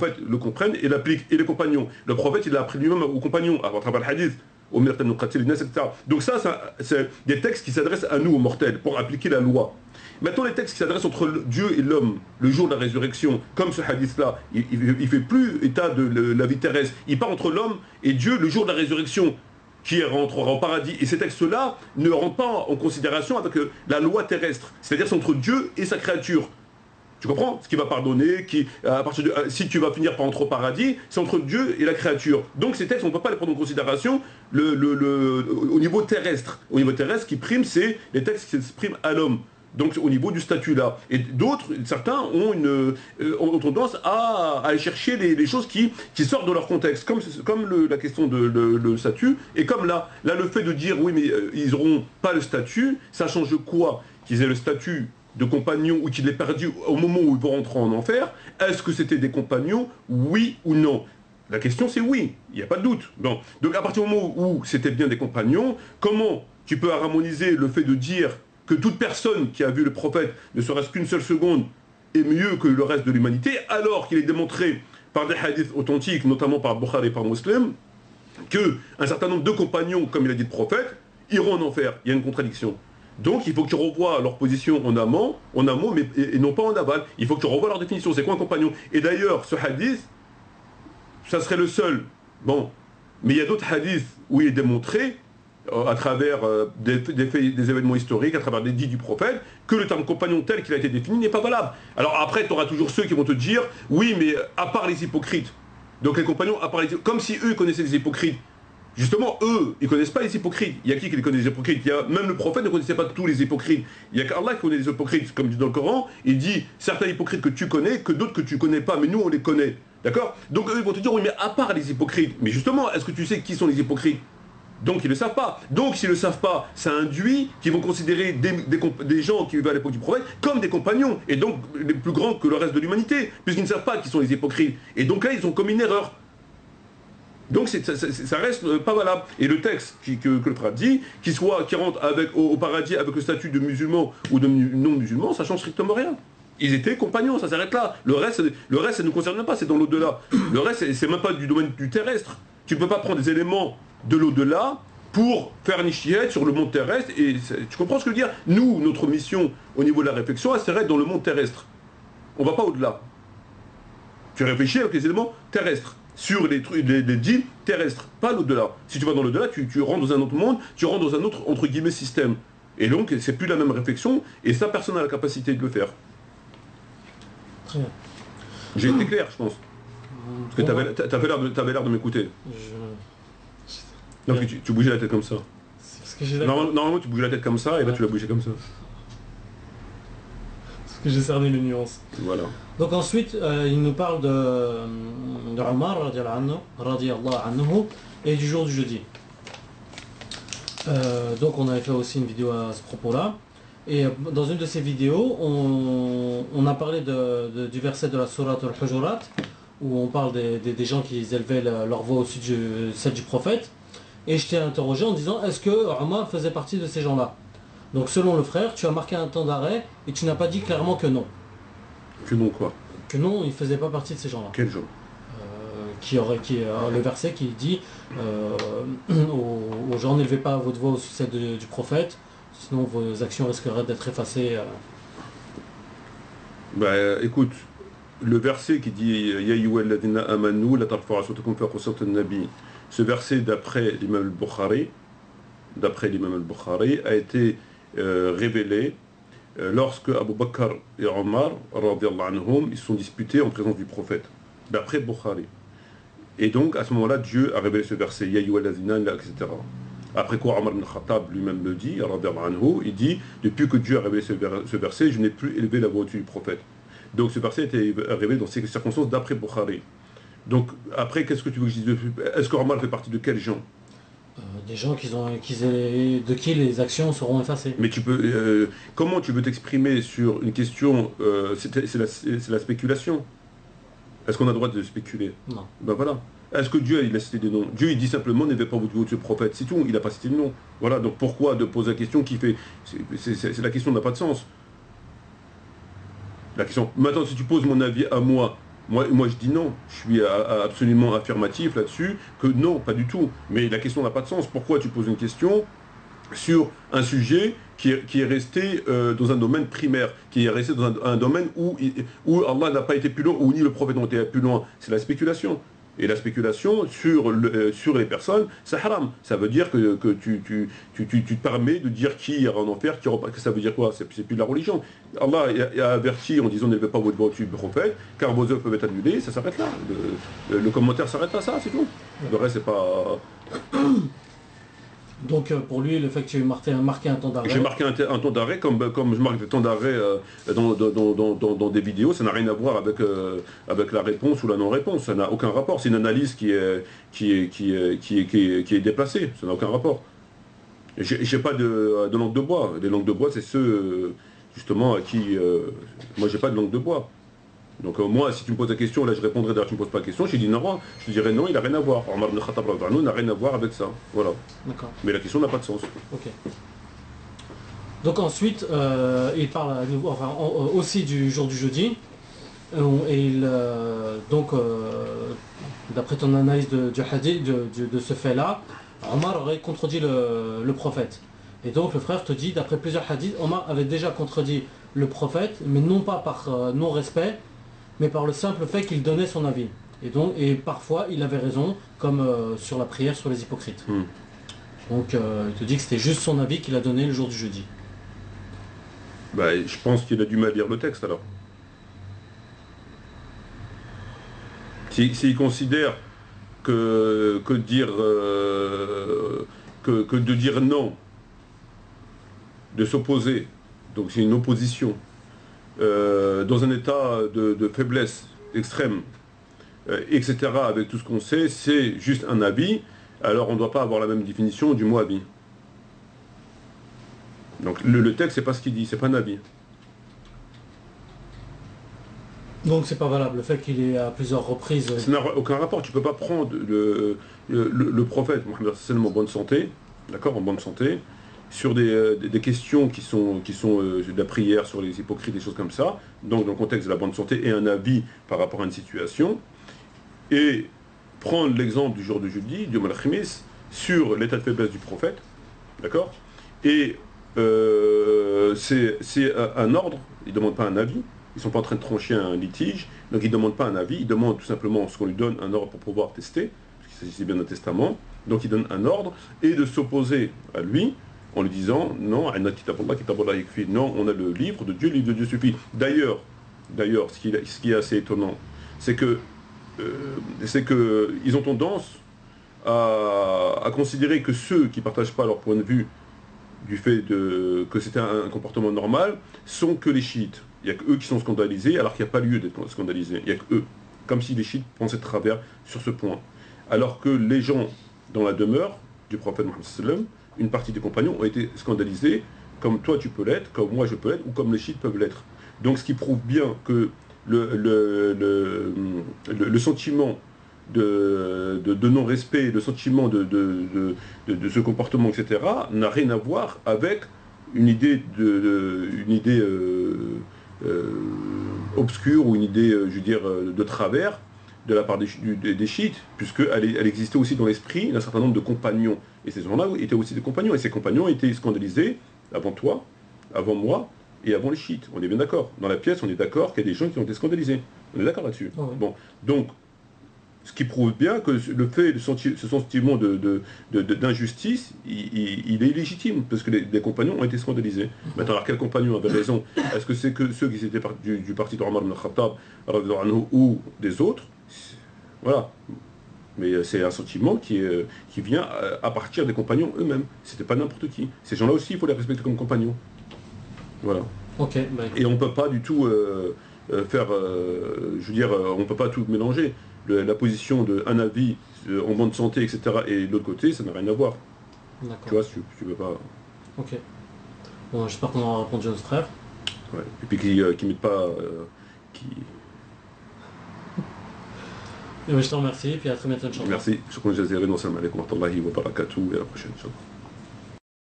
prophète le comprenne et l'applique, et les compagnons. Le prophète, il l'a appris lui-même aux compagnons, à travers le hadith, etc. Donc ça, c'est des textes qui s'adressent à nous, aux mortels, pour appliquer la loi. Maintenant, les textes qui s'adressent entre Dieu et l'homme, le jour de la résurrection, comme ce hadith-là, il fait plus état de la vie terrestre. Il part entre l'homme et Dieu le jour de la résurrection, qui rentrera au paradis. Et ces textes-là ne rentrent pas en considération avec la loi terrestre. C'est-à-dire c'est entre Dieu et sa créature. Tu comprends? Ce qui va pardonner, si tu vas finir par entrer au paradis, c'est entre Dieu et la créature. Donc ces textes, on ne peut pas les prendre en considération au niveau terrestre. Au niveau terrestre, ce qui prime, c'est les textes qui s'expriment à l'homme. Donc au niveau du statut là. Et d'autres, certains ont tendance à aller chercher les choses qui sortent de leur contexte, comme la question de le statut, et comme là le fait de dire oui mais ils n'auront pas le statut, ça change quoi? Qu'ils aient le statut de compagnons ou qu'ils l'aient perdu au moment où ils vont rentrer en enfer. Est-ce que c'était des compagnons, oui ou non? La question c'est oui, il n'y a pas de doute. Bon. Donc à partir du moment où c'était bien des compagnons, comment tu peux harmoniser le fait de dire que toute personne qui a vu le prophète, ne serait-ce qu'une seule seconde, est mieux que le reste de l'humanité, alors qu'il est démontré par des hadiths authentiques, notamment par Bukhari et par Muslim, qu'un certain nombre de compagnons, comme il a dit le prophète, iront en enfer. Il y a une contradiction. Donc il faut que tu revoies leur position en amont mais, et non pas en aval. Il faut que tu revoies leur définition. C'est quoi un compagnon? Et d'ailleurs, ce hadith, ça serait le seul. Bon, mais il y a d'autres hadiths où il est démontré à travers des événements historiques, à travers des dits du prophète, que le terme compagnon tel qu'il a été défini n'est pas valable. Alors après, tu auras toujours ceux qui vont te dire, oui, mais à part les hypocrites, donc les compagnons, à part comme si eux connaissaient les hypocrites. Justement, eux, ils ne connaissent pas les hypocrites. Il y a qui les connaît les hypocrites? Même le prophète ne connaissait pas tous les hypocrites. Il n'y a qu'Allah qui connaît les hypocrites, comme dit dans le Coran. Il dit, certains hypocrites que tu connais, que d'autres que tu ne connais pas, mais nous on les connaît. D'accord? Donc eux, ils vont te dire, oui, mais à part les hypocrites. Mais justement, est-ce que tu sais qui sont les hypocrites? Donc ils ne le savent pas. Donc s'ils ne le savent pas, ça induit qu'ils vont considérer des gens qui vivaient à l'époque du prophète comme des compagnons, et donc les plus grands que le reste de l'humanité, puisqu'ils ne savent pas qui sont les hypocrites. Et donc là, ils ont commis une erreur. Donc ça reste pas valable. Et le texte que le frère dit, qui rentre au paradis avec le statut de musulman ou de non-musulman, ça change strictement rien. Ils étaient compagnons, ça s'arrête là. Le reste, ça ne nous concerne pas, c'est dans l'au-delà. Le reste, c'est même pas du domaine du terrestre. Tu ne peux pas prendre des éléments de l'au-delà pour faire un ijtihad sur le monde terrestre. Et tu comprends ce que je veux dire? Nous, notre mission au niveau de la réflexion, elle serait dans le monde terrestre. On ne va pas au-delà. Tu réfléchis avec les éléments terrestres, sur les dits terrestres, pas l'au-delà. Si tu vas dans l'au-delà, tu rentres dans un autre monde, tu rentres dans un autre, entre guillemets, système. Et donc, c'est plus la même réflexion, et ça, personne n'a la capacité de le faire. Très bien. J'ai été clair, je pense. Parce que t'avais l'air de m'écouter. Donc tu bougeais la tête comme ça. Parce que normalement, tu bougeais la tête comme ça, et là, tu l'as bougé comme ça. Parce que j'ai cerné les nuances. Voilà. Donc ensuite, il nous parle de Omar, radiyallahu anhu, et du jour du jeudi. Donc on avait fait aussi une vidéo à ce propos-là. Et dans une de ces vidéos, on a parlé du verset de la sourate al-Hujurat, où on parle des gens qui élevaient leur voix au-dessus de celle du prophète. Et je t'ai interrogé en disant, est-ce que Omar faisait partie de ces gens-là? Donc selon le frère, tu as marqué un temps d'arrêt et tu n'as pas dit clairement que non. Que non quoi? Que non, il ne faisait pas partie de ces gens-là. Quel genre? Le verset qui dit aux gens, n'élevez pas votre voix au-dessus de celle du prophète, sinon vos actions risqueraient d'être effacées. Écoute, le verset qui dit Ya ayyuhalladhina amanu la tarfa'u aswatakum fawqa sawti an-nabi, ce verset d'après l'imam al-Bukhari a été révélé lorsque Abu Bakr et Omar radiyallahu anhum, ils se sont disputés en présence du prophète, d'après Bukhari. Et donc à ce moment-là, Dieu a révélé ce verset Ya ayyuhalladhina, etc. Après quoi Omar ibn Khattab lui-même le dit, radiyallahu anhu, il dit depuis que Dieu a révélé ce verset, je n'ai plus élevé la voix au-dessus du prophète. Donc ce verset a été révélé dans ces circonstances d'après Bukhari. Donc après, qu'est-ce que tu veux que je dise? Est-ce que Omar fait partie de quels gens? Des gens de qui les actions seront effacées. Mais comment tu veux t'exprimer sur une question? C'est la spéculation. Est-ce qu'on a le droit de spéculer? Non. Ben voilà. Est-ce que Dieu il a cité des noms? Dieu il dit simplement n'élevez pas votre voix au-dessus du prophète, c'est tout, il n'a pas cité de nom. Voilà, donc pourquoi de poser la question qui fait... La question n'a pas de sens. La question... Maintenant si tu poses mon avis à moi, Moi, je dis non. Je suis absolument affirmatif là-dessus, que non, pas du tout. Mais la question n'a pas de sens. Pourquoi tu poses une question sur un sujet qui est resté dans un domaine primaire, qui est resté dans un domaine où Allah n'a pas été plus loin, où ni le prophète n'a été plus loin? C'est la spéculation. Et la spéculation sur les personnes, c'est haram. Ça veut dire que tu te permets de dire qui ira en enfer, que ça veut dire quoi? C'est plus de la religion. Allah a averti en disant n'élevez pas votre voix au-dessus du prophète, car vos œuvres peuvent être annulées, ça s'arrête là. Le commentaire s'arrête à ça, c'est tout. Le reste, c'est pas... Donc pour lui, le fait que tu aies marqué un temps d'arrêt... J'ai marqué un temps d'arrêt, comme je marque des temps d'arrêt dans des vidéos, ça n'a rien à voir avec la réponse ou la non-réponse, ça n'a aucun rapport. C'est une analyse qui est déplacée, ça n'a aucun rapport. J'ai pas de langue de bois. Les langues de bois, c'est ceux, justement, à qui... moi, j'ai pas de langue de bois. Donc moi, si tu me poses la question, là je répondrai d'ailleurs, tu ne me poses pas la question, je dis non, je te dirais non, il n'a rien à voir. Omar ibn Khattab n'a rien à voir avec ça. Voilà. D'accord. Mais la question n'a pas de sens. Ok. Donc ensuite, il parle aussi du jour du jeudi. Et d'après ton analyse du hadith, de ce fait-là, Omar aurait contredit le prophète. Et donc le frère te dit, d'après plusieurs hadiths, Omar avait déjà contredit le prophète, mais non pas par non-respect, mais par le simple fait qu'il donnait son avis. Et parfois, il avait raison, comme sur la prière sur les hypocrites. Donc, il te dit que c'était juste son avis qu'il a donné le jour du jeudi. Bah, je pense qu'il a du mal à lire le texte, alors. S'il considère que de dire non, de s'opposer, donc c'est une opposition, dans un état de faiblesse extrême, etc., avec tout ce qu'on sait, c'est juste un avis, alors on ne doit pas avoir la même définition du mot avis. Donc le texte, c'est pas ce qu'il dit, c'est pas un avis. Donc c'est pas valable, le fait qu'il ait à plusieurs reprises... Ça n'a aucun rapport, tu peux pas prendre le prophète Mohammed sallam en bonne santé, d'accord, en bonne santé, sur des questions qui sont de la prière, sur les hypocrites, des choses comme ça, donc dans le contexte de la bonne santé, et un avis par rapport à une situation, et prendre l'exemple du jour de jeudi, du Malchimis, sur l'état de faiblesse du prophète, d'accord, et c'est un ordre, il ne demande pas un avis, ils ne sont pas en train de trancher un litige, donc ils ne demandent pas un avis, ils demandent tout simplement ce qu'on lui donne, un ordre pour pouvoir tester, parce qu'il s'agissait bien d'un testament, donc il donne un ordre, et de s'opposer à lui, en lui disant, non, non, on a le livre de Dieu suffit. D'ailleurs, ce qui est assez étonnant, c'est que ils ont tendance à considérer que ceux qui ne partagent pas leur point de vue du fait que c'était un comportement normal, sont que les chiites. Il n'y a que eux qui sont scandalisés, alors qu'il n'y a pas lieu d'être scandalisés. Il n'y a que eux. Comme si les chiites pensaient de travers sur ce point. Alors que les gens dans la demeure du prophète Mohammed sallam, une partie des compagnons ont été scandalisés, comme toi tu peux l'être, comme moi je peux l'être, ou comme les chiites peuvent l'être. Donc ce qui prouve bien que le sentiment de non-respect, le sentiment de ce comportement, etc., n'a rien à voir avec une idée obscure ou une idée, je veux dire, de travers de la part des chiites, puisqu'elle existait aussi dans l'esprit d'un certain nombre de compagnons. Et ces gens-là étaient aussi des compagnons, et ces compagnons étaient scandalisés avant toi, avant moi, et avant les chiites. On est bien d'accord. Dans la pièce, on est d'accord qu'il y a des gens qui ont été scandalisés. On est d'accord là-dessus. Oh oui. Bon, donc, ce qui prouve bien que le fait de sentir ce sentiment d'injustice, il est illégitime, parce que les compagnons ont été scandalisés. Maintenant, alors quels compagnons avaient raison? Est-ce que c'est que ceux qui étaient du parti de Omar ibn Khattab ou des autres? Voilà. Mais c'est un sentiment qui vient à partir des compagnons eux-mêmes. C'était pas n'importe qui. Ces gens-là aussi, il faut les respecter comme compagnons. Voilà. Ok. Et on ne peut pas du tout faire... je veux dire, on ne peut pas tout mélanger. La position d'un avis en bonne santé, etc., et de l'autre côté, ça n'a rien à voir. D'accord. Tu vois, tu peux pas... Ok. Bon, j'espère qu'on aura répondu à notre frère. Ouais. Et puis qui ne mettent pas... Et je te remercie, et puis à très bientôt, Inch'Allah. Merci. Shukran jazilan wa salam alaikum wa rahmatullahi wa barakatuh. Et à la prochaine, Inch'Allah.